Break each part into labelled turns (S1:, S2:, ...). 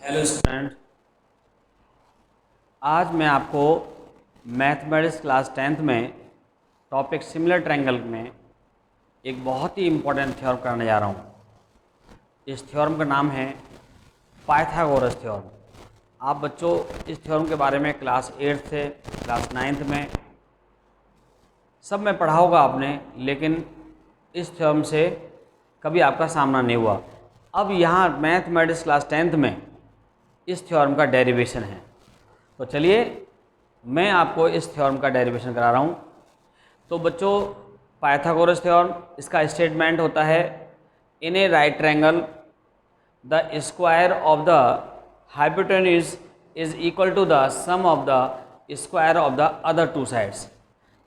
S1: Hello student, आज मैं आपको मैथमेटिक्स क्लास 10th में टॉपिक सिमिलर ट्रायंगल में एक बहुत ही इम्पोर्टेंट थ्योरम कराने जा रहा हूँ। इस थ्योरम का नाम है पाइथागोरस थ्योरम। आप बच्चों इस थ्योरम के बारे में क्लास 8 से क्लास 9th में सब में पढ़ा होगा आपने, लेकिन इस थ्योरम से कभी आपका सामना नहीं हुआ। अब यहाँ मैथमेटिक्स क्लास 10th में इस थ्योरम का डेरिवेशन है, तो चलिए मैं आपको इस थ्योरम का डेरिवेशन करा रहा हूँ। तो बच्चों, पाइथागोरस थ्योरम, इसका स्टेटमेंट होता है in a right triangle the square of the hypotenuse is equal to the sum of the square of the other two sides.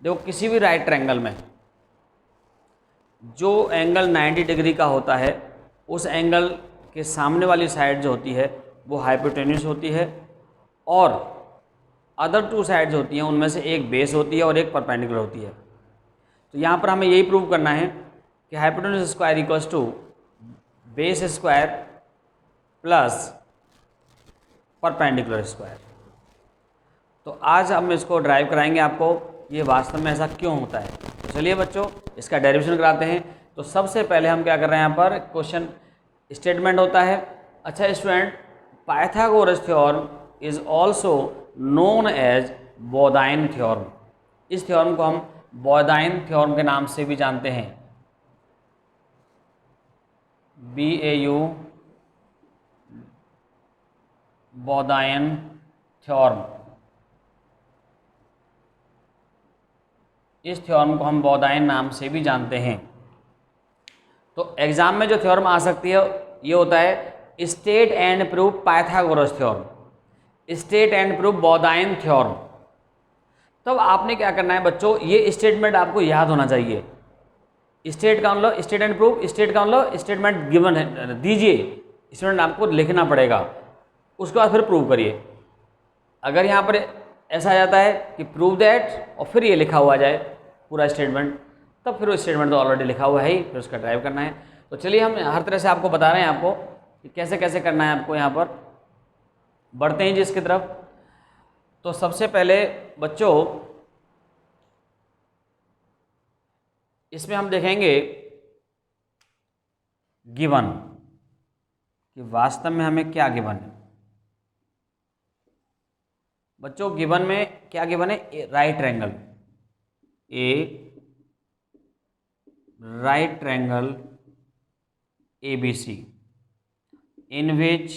S1: देखो, किसी भी राइट ट्रायंगल में जो एंगल 90 डिग्री का होता है, उस एंगल के सामने वाली साइड जो होती है वो हाइपोटेन्यूस होती है, और अदर टू साइड्स होती हैं उनमें से एक बेस होती है और एक परपेंडिकुलर होती है। तो यहाँ पर हमें यही प्रूव करना है कि hypotenuse square equals to base square plus perpendicular square. तो आज हम इसको ड्राइव कराएंगे आपको, ये वास्तव में ऐसा क्यों होता है। तो चलिए बच्चों, इसका डेरिवेशन कराते हैं। तो सबसे पहले हम क्या कर रहे हैं, यहाँ पर क्वेश्चन स्टेटमेंट होता है। अच्छा student, Pythagoras theorem is also known as Baudhayan theorem. इस थ्योरम को हम बोधाइन थ्योरम के नाम से भी जानते हैं, BAU, बोधाइन थ्योरम। इस थ्योरम को हम बोधाइन नाम से भी जानते हैं। तो एग्जाम में जो थ्योरम आ सकती है ये होता है state and proof Pythagoras theorem, state and proof Baudhayan theorem. तब आपने क्या करना है बच्चों, ये स्टेटमेंट आपको याद होना चाहिए। स्टेट का मतलब स्टेट एंड प्रूफ, स्टेट का मतलब स्टेटमेंट गिवन है, दीजिए, स्टेटमेंट आपको लिखना पड़ेगा, उसके बाद फिर प्रूव करिए। अगर यहाँ पर ऐसा आ जाता है कि प्रूव दैट और फिर ये लिखा हुआ जाए पूरा स्टेटमेंट, तब फिर वो स्टेटमेंट तो ऑलरेडी लिखा हुआ है ही, फिर उसका ड्राइव करना है। तो चलिए हम हर तरह से आपको बता रहे हैं आपको कि कैसे कैसे करना है आपको। यहाँ पर बढ़ते हैं जिसकी तरफ। तो सबसे पहले बच्चों इसमें हम देखेंगे गिवन कि वास्तव में हमें क्या गिवन है। बच्चों गिवन में क्या गिवन है, right triangle, a right triangle ABC in which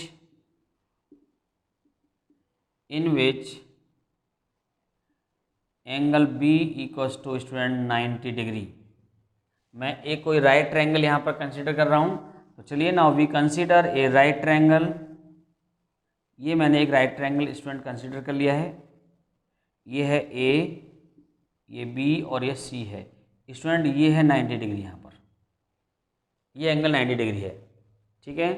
S1: angle B equals to student 90 degree. मैं एक कोई राइट ट्रायंगल यहाँ पर कंसीडर कर रहा हूँ। तो चलिए now we consider a right triangle. ये मैंने एक राइट ट्रायंगल स्टूडेंट कंसीडर कर लिया है। ये है A, ये B और ये C है। स्टूडेंट ये है 90 डिग्री, यहाँ पर ये एंगल 90 डिग्री है, ठीक है।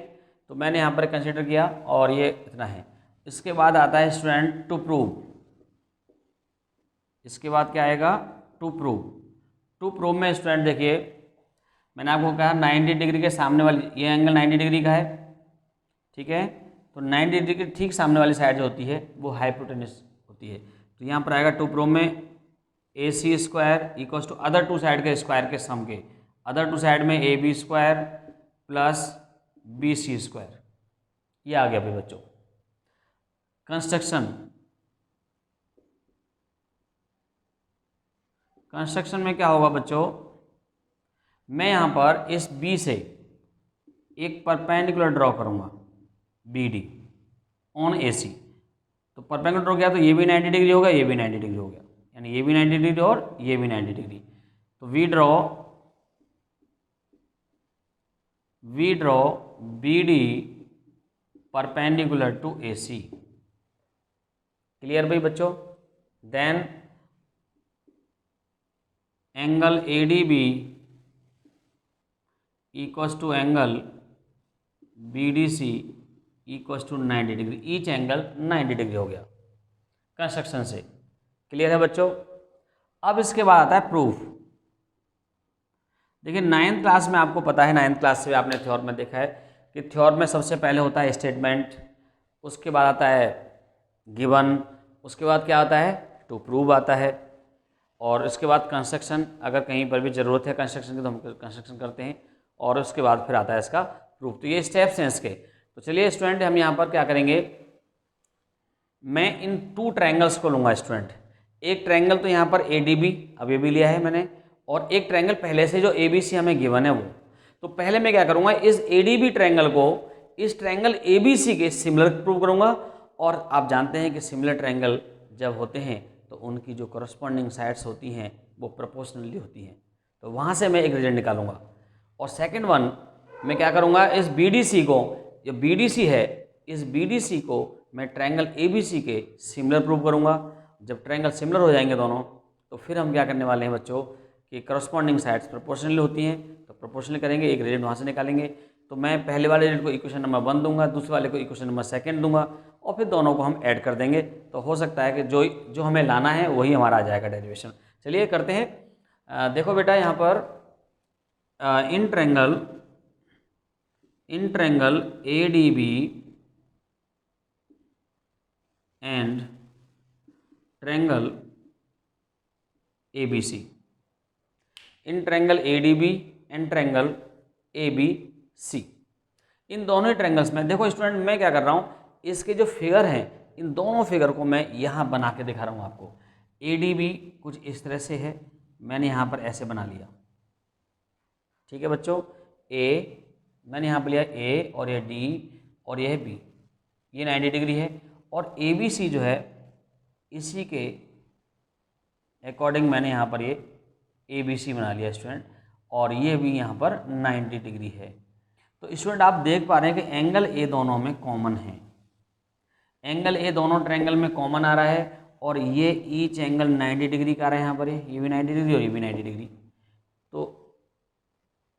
S1: तो मैंने यहाँ पर कंसीडर किया और ये इतना है। इसके बाद आता है स्टूडेंट टू प्रूव। इसके बाद क्या आएगा, टू प्रूव। टू प्रूव में स्टूडेंट देखिए, मैंने आपको कहा 90 डिग्री के सामने वाली, ये एंगल 90 डिग्री का है, ठीक है। तो 90 डिग्री के ठीक सामने वाली साइड जो होती है वो हाइपोटेन्यूस होती है। तो यहाँ पर आएगा टू प्रूव में AC square equals to other two side के स्क्वायर के सम के। अदर टू साइड में AB square plus BC square, ये आ गया भाई बच्चों। कंस्ट्रक्शन में क्या होगा बच्चों, मैं यहाँ पर इस B से एक परपेंडिकुलर ड्रॉ करूँगा, BD ऑन AC। तो परपेंडिकुलर ड्रॉ किया तो ये भी 90 डिग्री होगा, ये भी 90 डिग्री हो गया, यानी ये भी 90 डिग्री और ये भी 90 डिग्री। तो we draw BD perpendicular to AC। Clear भाई बच्चों। Then angle ADB equals to angle BDC equals to 90 degree. Each angle 90 degree हो गया कंस्ट्रक्शन से। क्लियर है बच्चों। अब इसके बाद आता है प्रूफ। देखिए 9th क्लास में आपको पता है, 9th क्लास से आपने थ्योरम में देखा है कि थ्योरम में सबसे पहले होता है स्टेटमेंट, उसके बाद आता है गिवन, उसके बाद क्या आता है, टू प्रूव आता है, और उसके बाद कंस्ट्रक्शन, अगर कहीं पर भी ज़रूरत है कंस्ट्रक्शन की तो हम कंस्ट्रक्शन करते हैं, और उसके बाद फिर आता है इसका प्रूफ। तो ये स्टेप्स हैं इसके। तो चलिए स्टूडेंट, हम यहाँ पर क्या करेंगे, मैं इन टू ट्रायंगल्स को लूँगा स्टूडेंट। एक ट्रायंगल तो यहाँ पर ADB अभी भी लिया है मैंने, और एक ट्रायंगल पहले से जो ABC हमें गिवन है वो। तो पहले मैं क्या करूँगा, इस ADB ट्रायंगल को इस ट्रायंगल ABC के सिमिलर प्रूव करूँगा, और आप जानते हैं कि सिमिलर ट्रायंगल जब होते हैं तो उनकी जो करस्पॉन्डिंग साइड्स होती हैं वो प्रोपोर्शनली होती हैं, तो वहाँ से मैं एक रिजल्ट निकालूंगा। और सेकंड वन, मैं क्या करूँगा, इस BDC को, जो BDC है, इस BDC को मैं ट्रायंगल ABC के सिमिलर प्रूव करूँगा। जब ट्रायंगल सिमिलर हो जाएंगे दोनों, तो फिर हम क्या करने वाले हैं बच्चों कि करस्पॉन्डिंग साइड्स प्रोपोर्शनली होती हैं, तो प्रोपोर्शनली करेंगे, एक रिजल्ट वहाँ से निकालेंगे। तो मैं पहले वाले रिजल्ट को इक्वेशन नंबर 1 दूंगा, दूसरे वाले को इक्वेशन नंबर 2 दूंगा, और फिर दोनों को हम ऐड कर देंगे। तो हो सकता है कि जो हमें लाना है वही हमारा आ जाएगा डेरिवेशन। चलिए करते हैं। देखो बेटा, यहाँ पर in triangle ADB and triangle ABC, in triangle ADB and triangle ABC, इन दोनों ही ट्रायंगल्स में देखो स्टूडेंट, मैं क्या कर रहा हूँ, इसके जो फिगर हैं इन दोनों फिगर को मैं यहाँ बना के दिखा रहा हूँ आपको। ADB कुछ इस तरह से है, मैंने यहाँ पर ऐसे बना लिया, ठीक है बच्चों। मैंने यहाँ पर लिया A, और ये D, और यह B, ये 90 डिग्री है। और ABC जो है, इसी के अकॉर्डिंग मैंने यहाँ पर ये ABC बना लिया स्टूडेंट, और ये भी यहाँ पर 90 डिग्री है। तो स्टूडेंट आप देख पा रहे हैं कि एंगल A दोनों में कॉमन है, एंगल A दोनों ट्रायंगल में कॉमन आ रहा है, और ये ईच एंगल 90 डिग्री का आ रहा है यहाँ पर, ये भी 90 डिग्री और ये भी 90 डिग्री। तो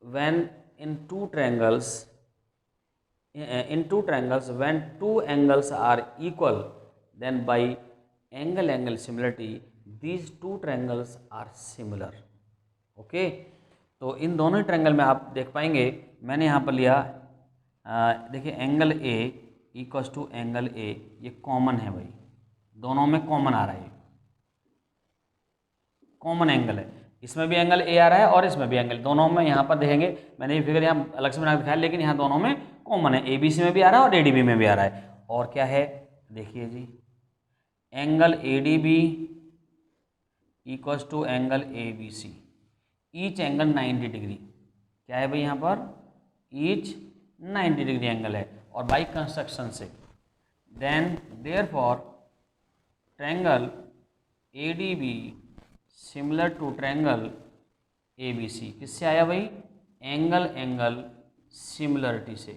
S1: when in two triangles when two angles are equal, then by angle similarity these two triangles are similar। Okay, तो इन दोनों ही ट्रायंगल में आप देख पाएंगे, मैंने यहाँ पर लिया, देखिए angle A equals to angle A, ये कॉमन है भाई, दोनों में कॉमन आ रहा है, कॉमन एंगल है, इसमें भी एंगल A आ रहा है और इसमें भी एंगल, दोनों में यहाँ पर देखेंगे, मैंने ये फिगर यहाँ अलग से बना दिखाया, लेकिन यहाँ दोनों में कॉमन है, ABC में भी आ रहा है और ADB में भी आ रहा है। और क्या है, देखिए जी, angle ADB equals to angle ABC, each angle 90 degree, क्या है भाई यहाँ पर, ईच 90 डिग्री एंगल है, और बाई कंस्ट्रक्शन से then therefore triangle ADB similar to triangle ABC, किससे आया भाई, एंगल सिमिलरिटी से,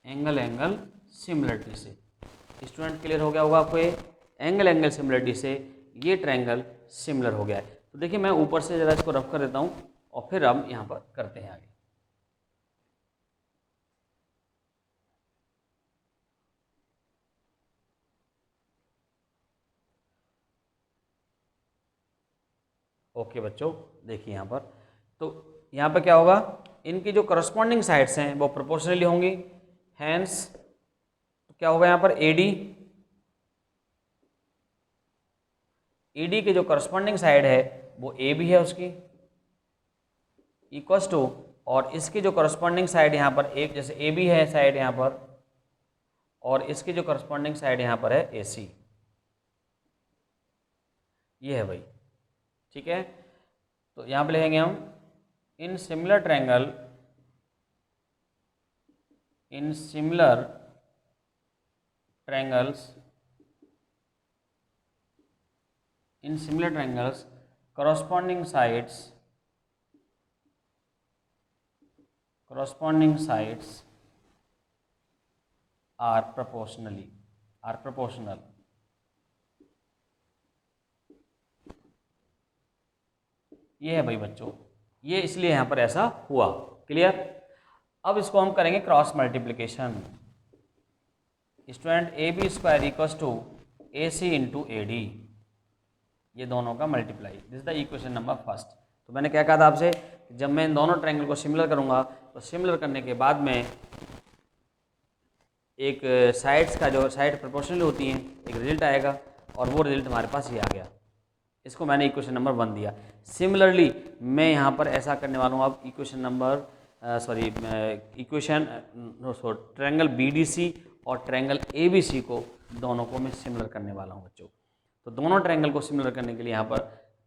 S1: एंगल सिमिलरिटी से। स्टूडेंट क्लियर हो गया होगा आपको, ये एंगल सिमिलरिटी से ये ट्रायंगल सिमिलर हो गया है। तो देखिए मैं ऊपर से ज़रा इसको रफ कर देता हूँ, और फिर हम यहाँ पर करते हैं आगे। ओके बच्चों, देखिए यहाँ पर, तो यहाँ पर क्या होगा, इनकी जो करस्पॉन्डिंग साइड्स हैं वो प्रोपोर्शनली होंगी, हैंस तो क्या होगा यहाँ पर, AD की जो करस्पॉन्डिंग साइड है वो AB है उसकी, इक्वल्स टू, और इसकी जो करस्पॉन्डिंग साइड यहाँ पर एक, जैसे AB है साइड यहाँ पर, और इसकी जो करस्पॉन्डिंग साइड यहाँ पर है AC, ये है भाई, ठीक है। तो यहाँ पे लिखेंगे हम, in similar triangle corresponding sides are proportional। ये है भाई बच्चों, ये इसलिए यहाँ पर ऐसा हुआ, क्लियर। अब इसको हम करेंगे cross multiplication. Student AB square equals to AC into AD, ये दोनों का multiply, this is the equation number first. तो मैंने क्या कहा था आपसे, जब मैं इन दोनों ट्रायंगल को सिमिलर करूंगा तो सिमिलर करने के बाद में एक साइड्स का जो साइड प्रोपोर्शनल होती हैं एक रिजल्ट आएगा, और वो रिजल्ट हमारे पास ये आ गया। इसको मैंने इक्वेशन नंबर 1 दिया। सिमिलरली मैं यहाँ पर ऐसा करने वाला हूँ, अब इक्वेशन नंबर ट्रायंगल BDC और ट्रायंगल ABC को दोनों को मैं सिमिलर करने वाला हूँ बच्चों। तो दोनों ट्रायंगल को सिमिलर करने के लिए यहाँ पर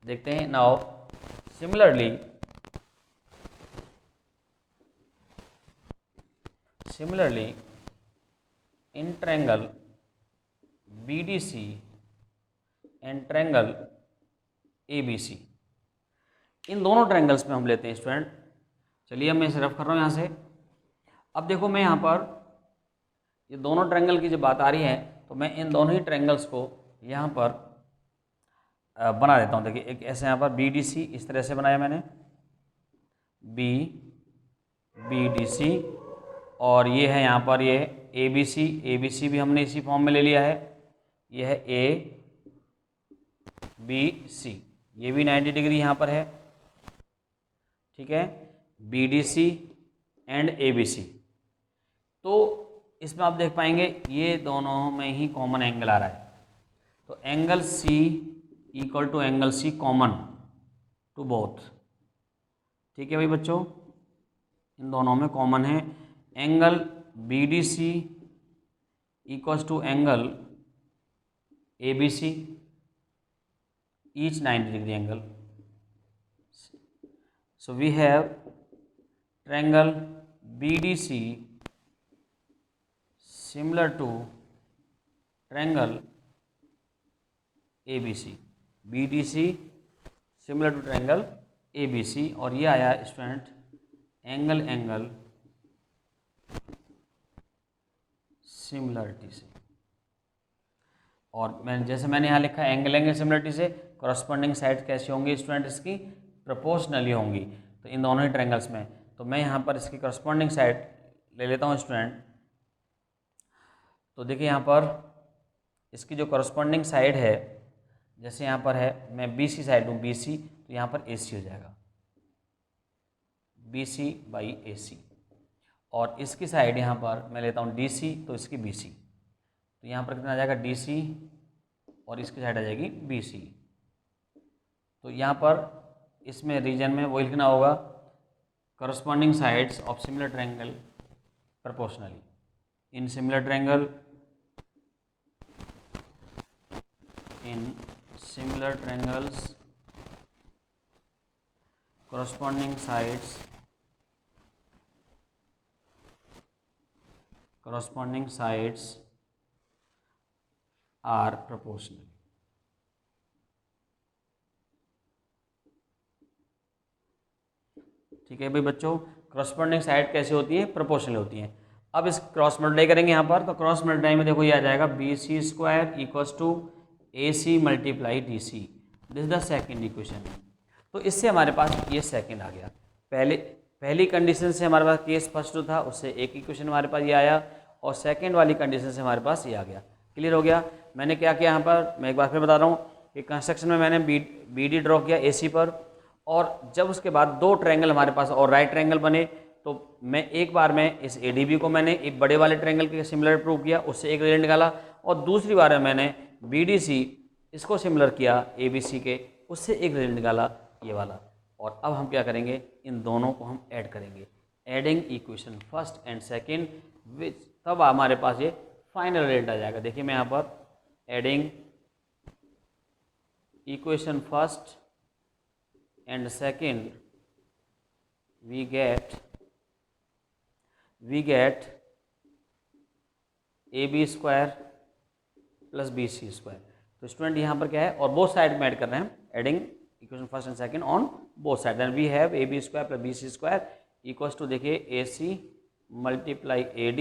S1: देखते हैं। Now similarly in triangle BDC and triangle ABC, इन दोनों ट्रायंगल्स में हम लेते हैं स्टूडेंट। चलिए मैं इसे रफ कर रहा हूँ यहाँ से। अब देखो मैं यहाँ पर ये दोनों ट्रायंगल की जब बात आ रही है तो मैं इन दोनों ही ट्रायंगल्स को यहाँ पर बना देता हूँ। देखिए एक ऐसे यहाँ पर BDC इस तरह से बनाया मैंने, BDC, और ये है यहाँ पर ये ABC भी हमने इसी फॉर्म में ले लिया है। ये है ABC, ये भी 90 डिग्री यहाँ पर है, ठीक है, BDC एंड ABC। तो इसमें आप देख पाएंगे ये दोनों में ही कॉमन एंगल आ रहा है, तो angle C equal to angle C common to both, ठीक है भाई बच्चों, इन दोनों में कॉमन है। Angle BDC equals to angle ABC, each 90 degree angle. So we have triangle BDC similar to triangle ABC, BDC similar to triangle ABC, और ये आया स्टूडेंट एंगल सिमिलरिटी से। और जैसे मैंने यहाँ लिखा एंगल सिमिलरिटी से, कॉरस्पॉन्डिंग साइड कैसी होंगी स्टूडेंट, इसकी प्रोपोर्शनली होंगी। तो इन दोनों ही ट्रायंगल्स में, तो मैं यहाँ पर इसकी कॉरस्पॉन्डिंग साइड ले लेता हूँ स्टूडेंट। तो देखिए यहाँ पर इसकी जो कॉरस्पॉन्डिंग साइड है, जैसे यहाँ पर है, मैं BC साइड लूँ BC, तो यहाँ पर AC हो जाएगा, BC बाई AC। और इसकी साइड यहाँ पर मैं लेता हूँ DC, तो इसकी BC, तो यहाँ पर कितना आ जाएगा DC, और इसकी साइड आ जाएगी BC। तो यहाँ पर इसमें रीजन में वो लिखना होगा corresponding sides of similar triangle proportionally. In similar triangles corresponding sides are proportional. ठीक है भाई बच्चों, क्रॉसपॉन्डिंग साइड कैसे होती है, प्रोपोर्शनल होती है। अब इस क्रॉस मल्टीप्लाई करेंगे यहाँ पर, तो क्रॉस मल्टीप्लाई में देखो ये आ जाएगा BC square equals to AC multiply DC। This is the second equation. तो इससे हमारे पास ये सेकेंड आ गया। पहली कंडीशन से हमारे पास केस फर्स्ट था, उससे एक इक्वेशन हमारे पास ये आया, और सेकेंड वाली कंडीशन से हमारे पास ये आ गया। क्लियर हो गया। मैंने क्या किया यहाँ पर, मैं एक बार फिर बता रहा हूँ कि कंस्ट्रक्शन में मैंने BD ड्रॉ किया AC पर, और जब उसके बाद दो ट्रायंगल हमारे पास और राइट ट्रायंगल बने, तो मैं एक बार में इस ADB को मैंने एक बड़े वाले ट्रायंगल के सिमिलर प्रूव किया, उससे एक रिजल्ट निकाला, और दूसरी बार में मैंने BDC इसको सिमिलर किया ABC के, उससे एक रिजल्ट निकाला ये वाला। और अब हम क्या करेंगे, इन दोनों को हम ऐड करेंगे, adding equation first and second, which तब हमारे पास ये फाइनल रिजल्ट आ जाएगा। देखिए मैं यहाँ पर adding equation first and second we get AB square plus BC square. तो स्टूडेंट यहाँ पर क्या है, और बोथ साइड में ऐड कर रहे हैं, adding equation first and second on both side, then we have AB square plus BC square equals to, देखिए AC मल्टीप्लाई AD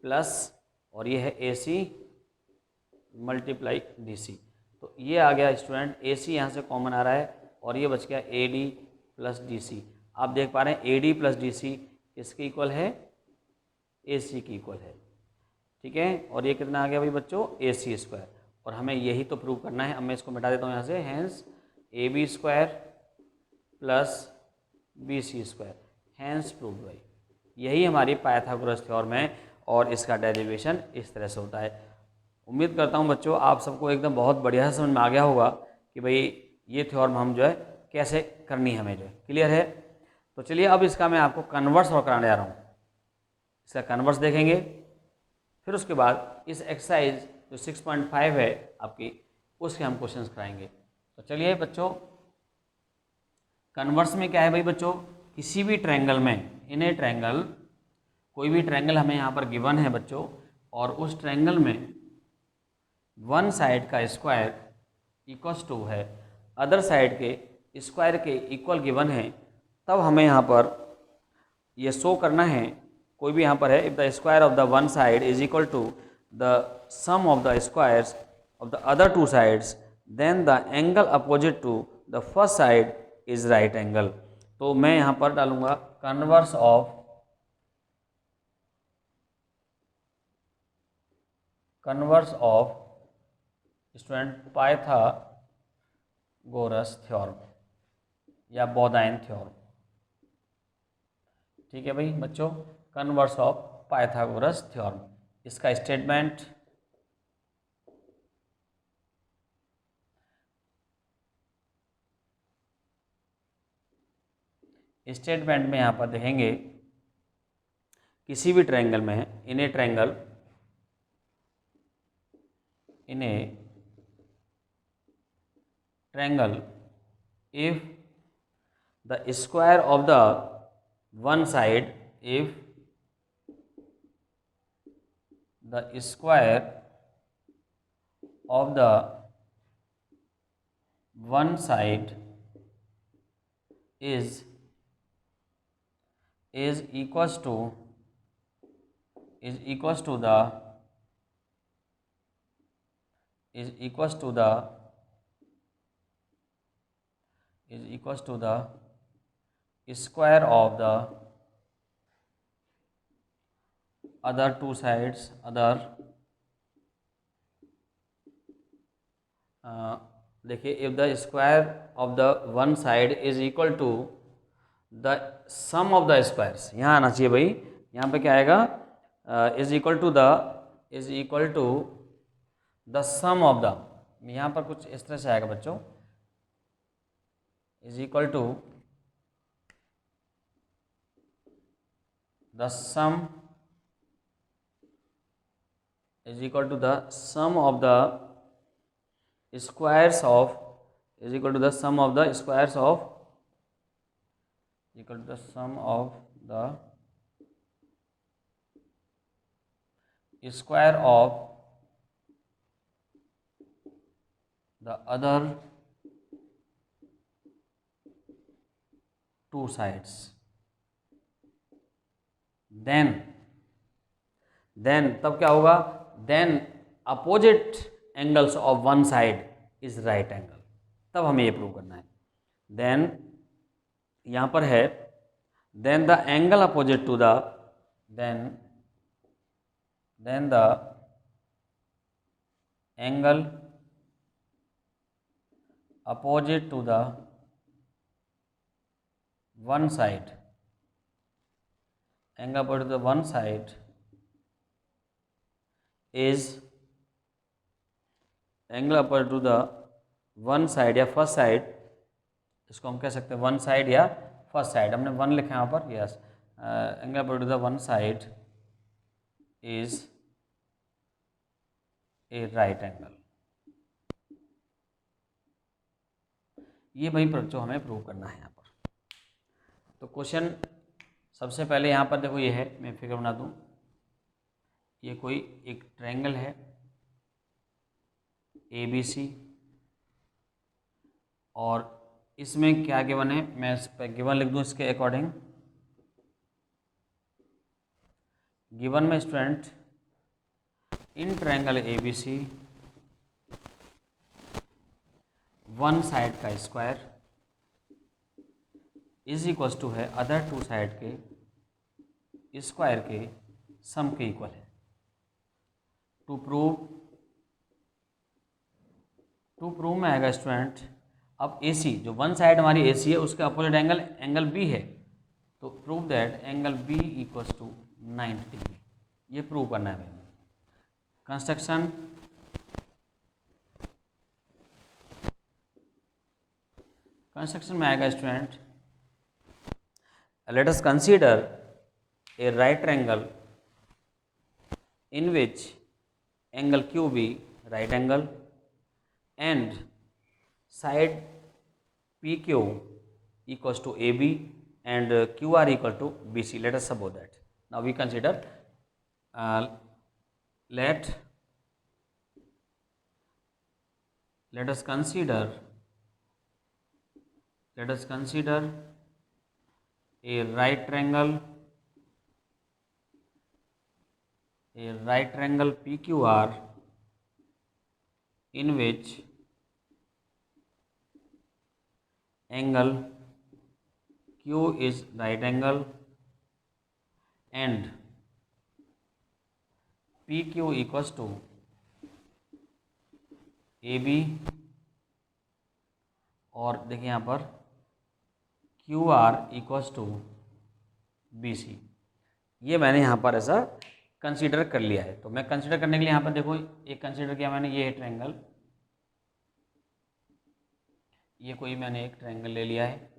S1: प्लस, और ये है AC मल्टीप्लाई DC। तो ये आ गया स्टूडेंट, AC यहाँ से कॉमन आ रहा है, और ये बच गया AD प्लस DC। आप देख पा रहे हैं AD प्लस DC इसके इक्वल है, AC की इक्वल है, ठीक है। और ये कितना आ गया भाई बच्चों, AC स्क्वायर। और हमें यही तो प्रूव करना है। अब मैं इसको मिटा देता हूँ यहाँ से, hence AB square plus BC square, hence prove भाई। यही हमारी पाइथागोरस थ्योरम है, और इसका डेरिवेशन इस तरह से होता है। उम्मीद करता हूँ बच्चों आप सबको एकदम बहुत बढ़िया से समझ में आ गया होगा कि भाई ये थ्योरम हम जो है कैसे करनी है हमें जो है, क्लियर है। तो चलिए अब इसका मैं आपको कन्वर्स और कराने जा रहा हूँ। इसका कन्वर्स देखेंगे, फिर उसके बाद इस एक्सरसाइज जो 6.5 है आपकी, उसके हम क्वेश्चंस कराएंगे। तो चलिए बच्चों, कन्वर्स में क्या है भाई बच्चों, किसी भी ट्रायंगल में, इन ए ट्रायंगल, कोई भी ट्रायंगल हमें यहाँ पर गिवन है बच्चों, और उस ट्रायंगल में वन साइड का स्क्वायर इक्वल्स टू है अदर साइड के स्क्वायर के इक्वल गिवन है, तब हमें यहाँ पर ये शो करना है, कोई भी यहाँ पर है, if the square of the one side is equal to the sum of the squares of the other two sides, then the angle opposite to the first side is right angle. तो मैं यहाँ पर डालूंगा converse of student Pythagoras theorem या Baudhayana theorem. ठीक है भाई बच्चों, कन्वर्स ऑफ पाइथागोरस थ्योरम। इसका स्टेटमेंट में यहाँ पर देखेंगे, किसी भी ट्रायंगल में है, in a triangle if the square of the one side, if the square of the one side is equals to the square of the other two sides, देखिए, if the square of the one side is equal to the sum of the squares, यहाँ आना चाहिए भाई, यहाँ पे क्या आएगा, is equal to the sum of the, यहाँ पर कुछ इस तरह से आएगा बच्चों, is equal to the sum, is equal to the sum of the squares of, is equal to the sum of the squares of, equal to the sum of the square of the other two sides, then तब क्या होगा, then opposite angles of one side is right angle, तब हमें ये prove करना है। Then यहाँ पर है, then the angle opposite to the, then the angle opposite to the one side, angle opposite to the one side is, angle opposite to the one side या first side, इसको हम कह सकते हैं वन साइड या first side, हमने one लिखा है यहाँ पर, yes, angle opposite to the one side is a right angle. ये वही बच्चों हमें प्रूव करना है यहाँ पर। तो क्वेश्चन सबसे पहले यहाँ पर देखो, ये है, मैं फिगर बना दूँ, ये कोई एक ट्रायंगल है ABC, और इसमें क्या गिवन है, मैं इस पर गिवन लिख दूँ, इसके अकॉर्डिंग गिवन में student, in triangle ABC one side का स्क्वायर इज इक्वल्स टू है अदर टू साइड के स्क्वायर के सम के इक्वल है। टू प्रूव में आएगा स्टूडेंट, अब AC जो वन साइड हमारी AC है, उसका अपोजिट एंगल B है, तो prove that angle B equals to 90 degree. ये प्रूव करना है भाई। कंस्ट्रक्शन में आएगा student, let us consider a right triangle in which angle QB right angle and side PQ equals to AB and QR equal to BC. Let us suppose that. Now we consider let us consider a right triangle PQR in which angle Q is right angle and PQ equals to AB और देखिए यहाँ पर QR equals to BC। ये मैंने यहाँ पर ऐसा consider कर लिया है। तो मैं कंसीडर करने के लिए यहाँ पर देखो एक कंसीडर किया मैंने, ये है ट्रायंगल, ये कोई मैंने एक ट्रायंगल ले लिया है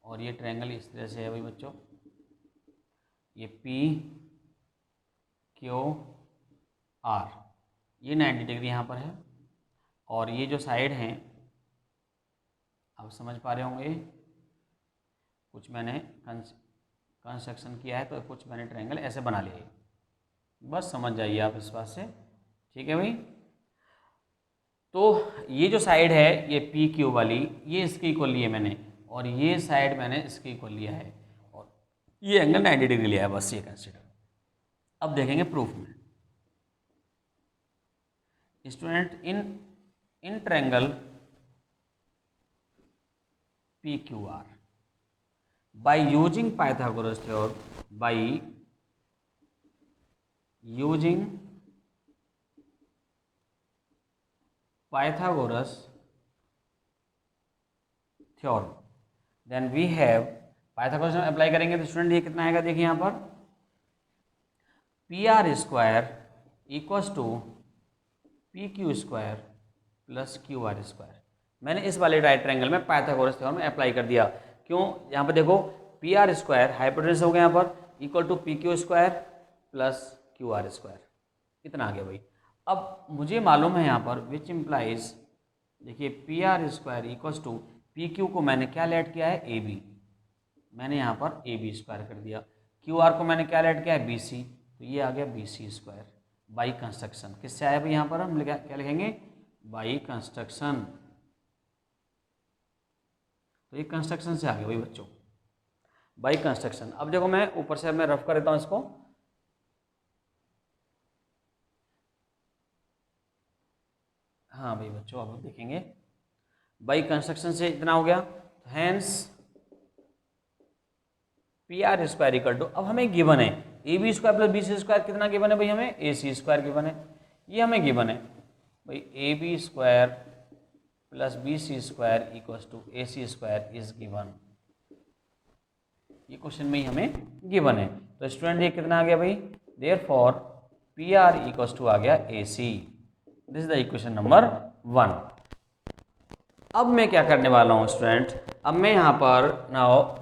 S1: और ये ट्रायंगल इस तरह से है भाई बच्चों, ये PQR, ये 90 डिग्री यहाँ पर है और ये जो साइड हैं आप समझ पा रहे होंगे, कुछ मैंने कंस्ट्रक्शन किया है तो कुछ मैंने ट्रायंगल ऐसे बना लिया है, बस समझ जाइए आप इस बात से, ठीक है भाई। तो ये जो साइड है ये PQ वाली, ये इसके इक्वल लिया मैंने और ये साइड मैंने इसके इक्वल लिया है और ये एंगल 90 डिग्री लिया है, बस ये कंसीडर। अब देखेंगे प्रूफ में। Student in triangle PQR by using Pythagoras theorem, then we have Pythagoras में अप्लाई करेंगे तो स्टूडेंट ये कितना आएगा, देखिए यहाँ पर PR square equals to PQ square plus QR square. मैंने इस वाले राइट ट्रायंगल में पाइथागोरस थ्योरम अप्लाई कर दिया। क्यों? यहाँ पर देखो PR स्क्वायर हाइपोटेनस हो गया यहाँ पर equal to PQ square plus QR square, इतना आ गया भाई। अब मुझे मालूम है यहाँ पर विच इम्प्लाइज, देखिए PR square equals to PQ को मैंने क्या ऐड किया है, AB, मैंने यहाँ पर AB स्क्वायर कर दिया। QR को मैंने क्या ऐड किया है, BC, तो ये आ गया BC स्क्वायर बाई कंस्ट्रक्शन। किससे आया भाई, यहाँ पर हम क्या लिखेंगे, बाई कंस्ट्रक्शन। तो ये कंस्ट्रक्शन से आ गया भाई बच्चों, बाई कंस्ट्रक्शन। अब देखो मैं ऊपर से मैं रफ कर देता हूँ इसको, हाँ भाई बच्चों अब देखेंगे बाई कंस्ट्रक्शन से इतना हो गया। Hence PR square equal to, अब हमें गिवन है AB square plus BC square, कितना गिवन है भाई हमें, AC स्क्वायर गिवन है, ये हमें गिवन है भाई AB square plus BC square equals to AC square is given, ये क्वेश्चन में ही हमें गिवन है। तो स्टूडेंट ये कितना आ गया भाई, देयरफॉर PR इक्वल्स टू आ गया AC। This is the equation number 1। अब मैं क्या करने वाला हूँ स्टूडेंट, अब मैं यहाँ पर नाउ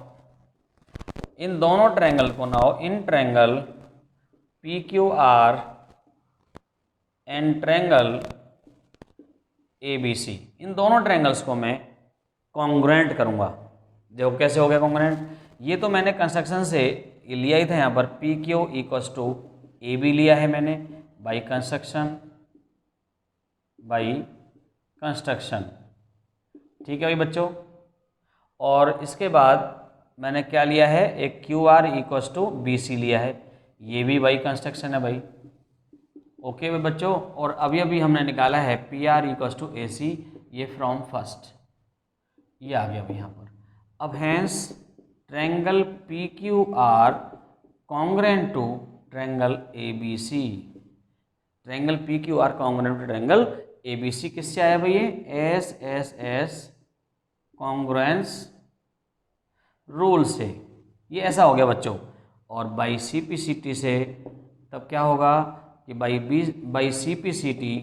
S1: इन दोनों ट्रायंगल को, now in triangle PQR and triangle ABC, इन दोनों ट्रायंगल्स को मैं कॉन्ग्रुएंट करूँगा। देखो कैसे हो गया कॉन्ग्रुएंट, ये तो मैंने कंस्ट्रक्शन से लिया ही था, यहाँ पर PQ इक्वल्स टू AB लिया है मैंने बाई कंस्ट्रक्शन, ठीक है भाई बच्चों। और इसके बाद मैंने क्या लिया है, एक QR इक्वल्स टू BC लिया है, ये भी बाई कंस्ट्रक्शन है भाई, ओके भाई बच्चों। और अभी हमने निकाला है PR इक्वल्स टू AC, ये फ्रॉम फर्स्ट, ये आ गया भाई यहाँ पर। अब hence triangle PQR congruent to triangle ABC, triangle PQR congruent to triangle ABC किससे आया भाई, ये SSS कॉन्ग्रुएंस रूल से, ये ऐसा हो गया बच्चों। और बाई CPCT से तब क्या होगा कि by C P C T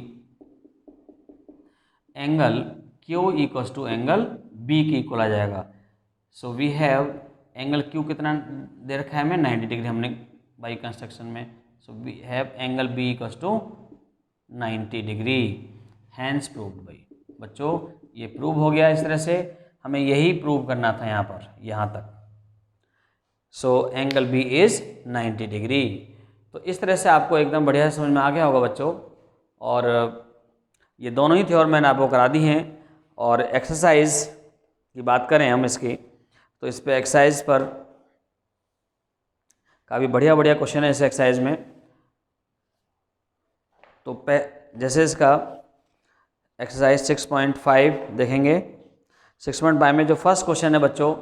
S1: angle Q equals to angle B के इक्वल आ जाएगा। So we have angle Q कितना दे रखा है हमें 90 डिग्री हमने बाई कंस्ट्रक्शन में। So we have angle B equals to 90 degree, hence proved भाई। बच्चों ये प्रूव हो गया। इस तरह से हमें यही प्रूव करना था यहाँ पर, यहाँ तक। So angle B is 90 degree. तो इस तरह से आपको एकदम बढ़िया समझ में आ गया होगा बच्चों। और ये दोनों ही थ्योरम मैंने आपको करा दी हैं। और एक्सरसाइज की बात करें हम इसकी, तो इस पे एक्सरसाइज पर काफ़ी बढ़िया बढ़िया क्वेश्चन है इस एक्सरसाइज में। तो जैसे इसका एक्सरसाइज 6.5 देखेंगे। 6.5 में जो फर्स्ट क्वेश्चन है बच्चों,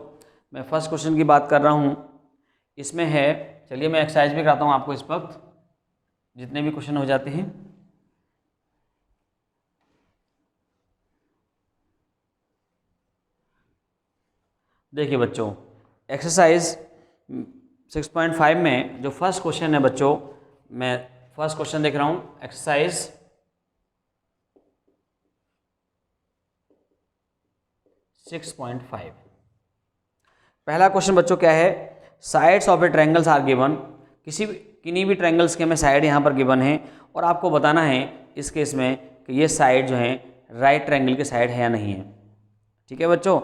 S1: मैं फर्स्ट क्वेश्चन की बात कर रहा हूँ। इसमें है, चलिए मैं एक्सरसाइज भी कराता हूँ आपको इस वक्त, जितने भी क्वेश्चन हो जाते हैं। देखिए बच्चों, एक्सरसाइज 6.5 में जो फर्स्ट क्वेश्चन है बच्चों, मैं फर्स्ट क्वेश्चन देख रहा हूँ। एक्सरसाइज 6.5 पहला क्वेश्चन बच्चों क्या है, sides of a triangles are given. किन्हीं भी ट्रायंगल्स के हमें साइड यहाँ पर गिवन है और आपको बताना है इस केस में कि ये साइड जो है राइट ट्रायंगल के साइड है या नहीं है। ठीक है बच्चों,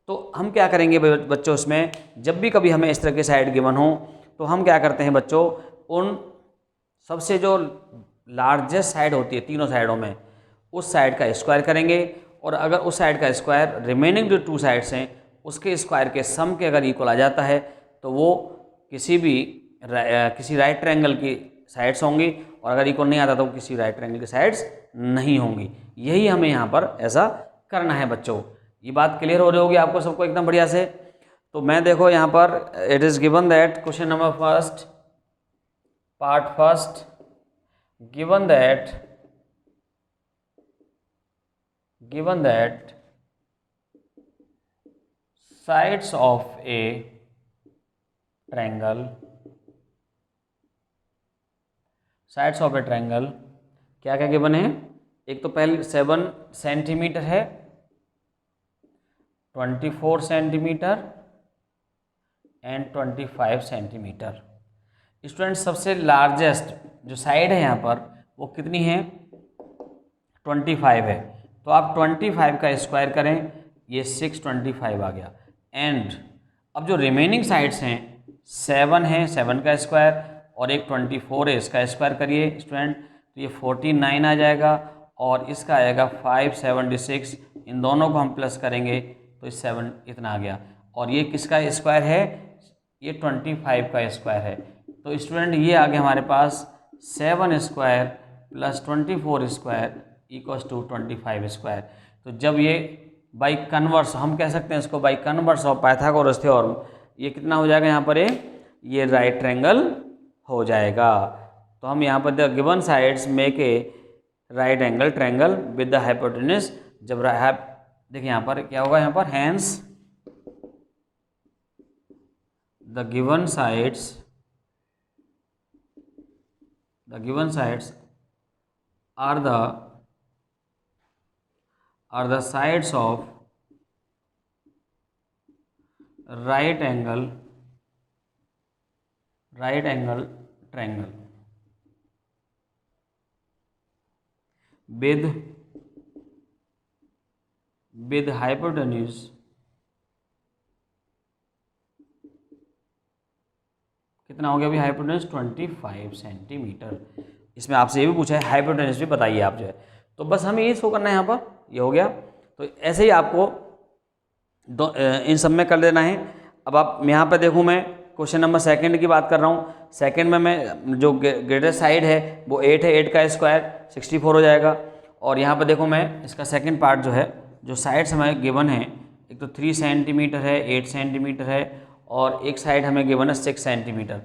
S1: तो हम क्या करेंगे बच्चों, इसमें जब भी कभी हमें इस तरह के साइड गिवन हो तो हम क्या करते हैं बच्चों, उन सबसे जो लार्जेस्ट साइड होती है तीनों साइडों में, उस साइड का स्क्वायर करेंगे। और अगर उस साइड का स्क्वायर रिमेनिंग जो टू साइड्स हैं उसके स्क्वायर के सम के अगर इक्वल आ जाता है तो वो किसी राइट ट्रायंगल की साइड्स होंगी, और अगर इक्वल नहीं आता तो किसी राइट ट्रायंगल की साइड्स नहीं होंगी। यही हमें यहाँ पर ऐसा करना है बच्चों। ये बात क्लियर हो रही होगी आपको सबको एकदम बढ़िया से। तो मैं देखो यहाँ पर it is given that question number first, part first, given that sides of a triangle क्या क्या गिवन है, एक तो पहले 7 सेंटीमीटर है, 24 सेंटीमीटर एंड 25 सेंटीमीटर। स्टूडेंट सबसे लार्जेस्ट जो साइड है यहाँ पर वो कितनी है, 25 है। तो आप 25 का स्क्वायर करें, ये 625 आ गया। एंड अब जो रिमेनिंग साइड्स हैं 7 है, 7 का स्क्वायर, और एक 24 है, इसका स्क्वायर करिए स्टूडेंट, तो ये 49 आ जाएगा। और इसका आएगा 576, इन दोनों को हम प्लस करेंगे तो 7 इतना आ गया। और ये किसका स्क्वायर है, ये 25 का स्क्वायर है। तो स्टूडेंट ये आ गया हमारे पास 7 square plus 24 square equals to 25 square. तो जब ये बाई कन्वर्स, हम कह सकते हैं इसको by converse of Pythagoras theorem, ये कितना हो जाएगा यहाँ पर, ये राइट ट्रायंगल हो जाएगा। तो हम यहाँ पर the given sides make a right angle triangle with the hypotenuse. जब देखिए यहाँ पर क्या होगा, यहाँ पर hence the given sides are the sides of right angle triangle with hypotenuse कितना हो गया अभी, हाइपोटेन्यूज 25 सेंटीमीटर। इसमें आपसे ये भी पूछा है हाइपोटेन्यूज भी बताइए आप जो है, तो बस हमें ये शो करना है यहाँ पर, ये हो गया। तो ऐसे ही आपको इन सब में कर देना है। अब आप यहाँ पर देखूँ, मैं क्वेश्चन नंबर सेकंड की बात कर रहा हूँ। सेकंड में मैं जो ग्रेटेस्ट साइड है वो 8 है, 8 का स्क्वायर 64 हो जाएगा। और यहाँ पर देखो मैं इसका सेकेंड पार्ट जो है, जो साइड्स हमें गिवन है, एक तो 3 सेंटीमीटर है, 8 सेंटीमीटर है, और एक साइड हमें गिवन है 6 सेंटीमीटर।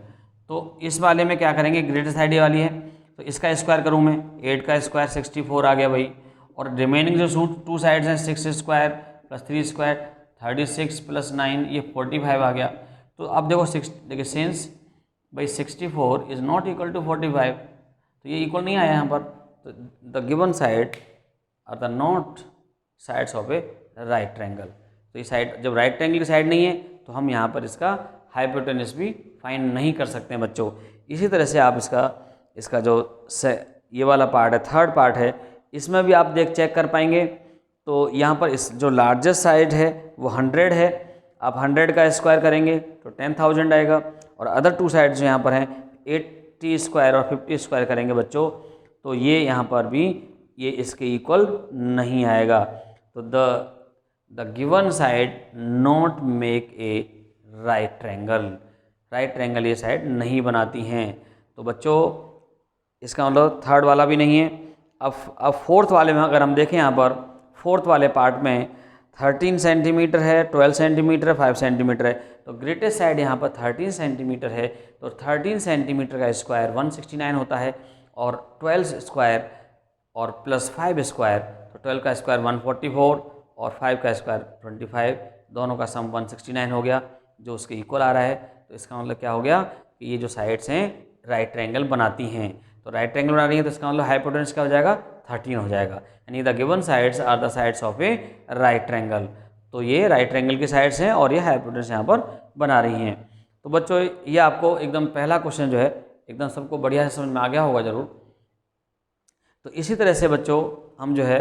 S1: तो इस वाले में क्या करेंगे, ग्रेटर साइड ये वाली है, तो इसका स्क्वायर करूँ मैं, 8 का स्क्वायर 64 आ गया भाई। और रिमेनिंग जो टू साइड्स हैं 6 स्क्वायर प्लस 3 स्क्वायर 36 प्लस 9 ये 45 आ गया। तो अब देखो देखिए सिंस भाई 64 इज़ नॉट इक्वल टू 45, तो ये इक्वल नहीं आया यहाँ पर। तो the given side are the not sides of a right triangle. तो ये साइड, जब राइट ट्रायंगल की साइड नहीं है तो हम यहाँ पर इसका हाइपोटेनस भी फाइंड नहीं कर सकते हैं बच्चों। इसी तरह से आप इसका जो ये वाला पार्ट है, थर्ड पार्ट है, इसमें भी आप चेक कर पाएंगे। तो यहाँ पर इस जो लार्जेस्ट साइड है वो 100 है, आप 100 का स्क्वायर करेंगे तो 10,000 आएगा, और अदर टू साइड जो यहाँ पर हैं 80 स्क्वायर और 50 स्क्वायर करेंगे बच्चों, तो ये यहाँ पर भी ये इसके इक्वल नहीं आएगा। तो the given side not make a right triangle, right triangle ये साइड नहीं बनाती हैं। तो बच्चों इसका मतलब थर्ड वाला भी नहीं है। अब फोर्थ वाले में अगर हम देखें, यहाँ पर फोर्थ वाले पार्ट में 13 सेंटीमीटर है, 12 सेंटीमीटर है, 5 सेंटीमीटर है। तो ग्रेटेस्ट साइड यहाँ पर 13 सेंटीमीटर है, तो 13 सेंटीमीटर का स्क्वायर 169 होता है, और 12 स्क्वायर और प्लस 5 स्क्वायर, तो 12 का स्क्वायर 144 और 5 का स्क्वायर 25, दोनों का सम 169 हो गया, जो उसके इक्वल आ रहा है। तो इसका मतलब क्या हो गया कि ये जो साइड्स हैं राइट ट्रायंगल बनाती हैं। तो राइट ट्रायंगल बना रही है तो इसका मतलब हाइपोटेनस क्या हो जाएगा, 13 हो जाएगा, यानी the given sides are the sides of a right triangle. तो ये राइट ट्रायंगल की साइड्स हैं और ये हाइपोटेनस यहाँ पर बना रही हैं। तो बच्चों ये आपको एकदम पहला क्वेश्चन जो है एकदम सबको बढ़िया से समझ में आ गया होगा ज़रूर। तो इसी तरह से बच्चों हम जो है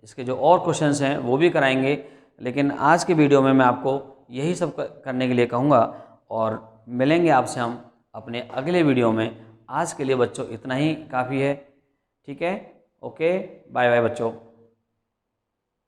S1: इसके जो और क्वेश्चंस हैं वो भी कराएंगे, लेकिन आज के वीडियो में मैं आपको यही सब करने के लिए कहूँगा, और मिलेंगे आपसे हम अपने अगले वीडियो में। आज के लिए बच्चों इतना ही काफ़ी है, ठीक है, ओके, बाय बाय बच्चों।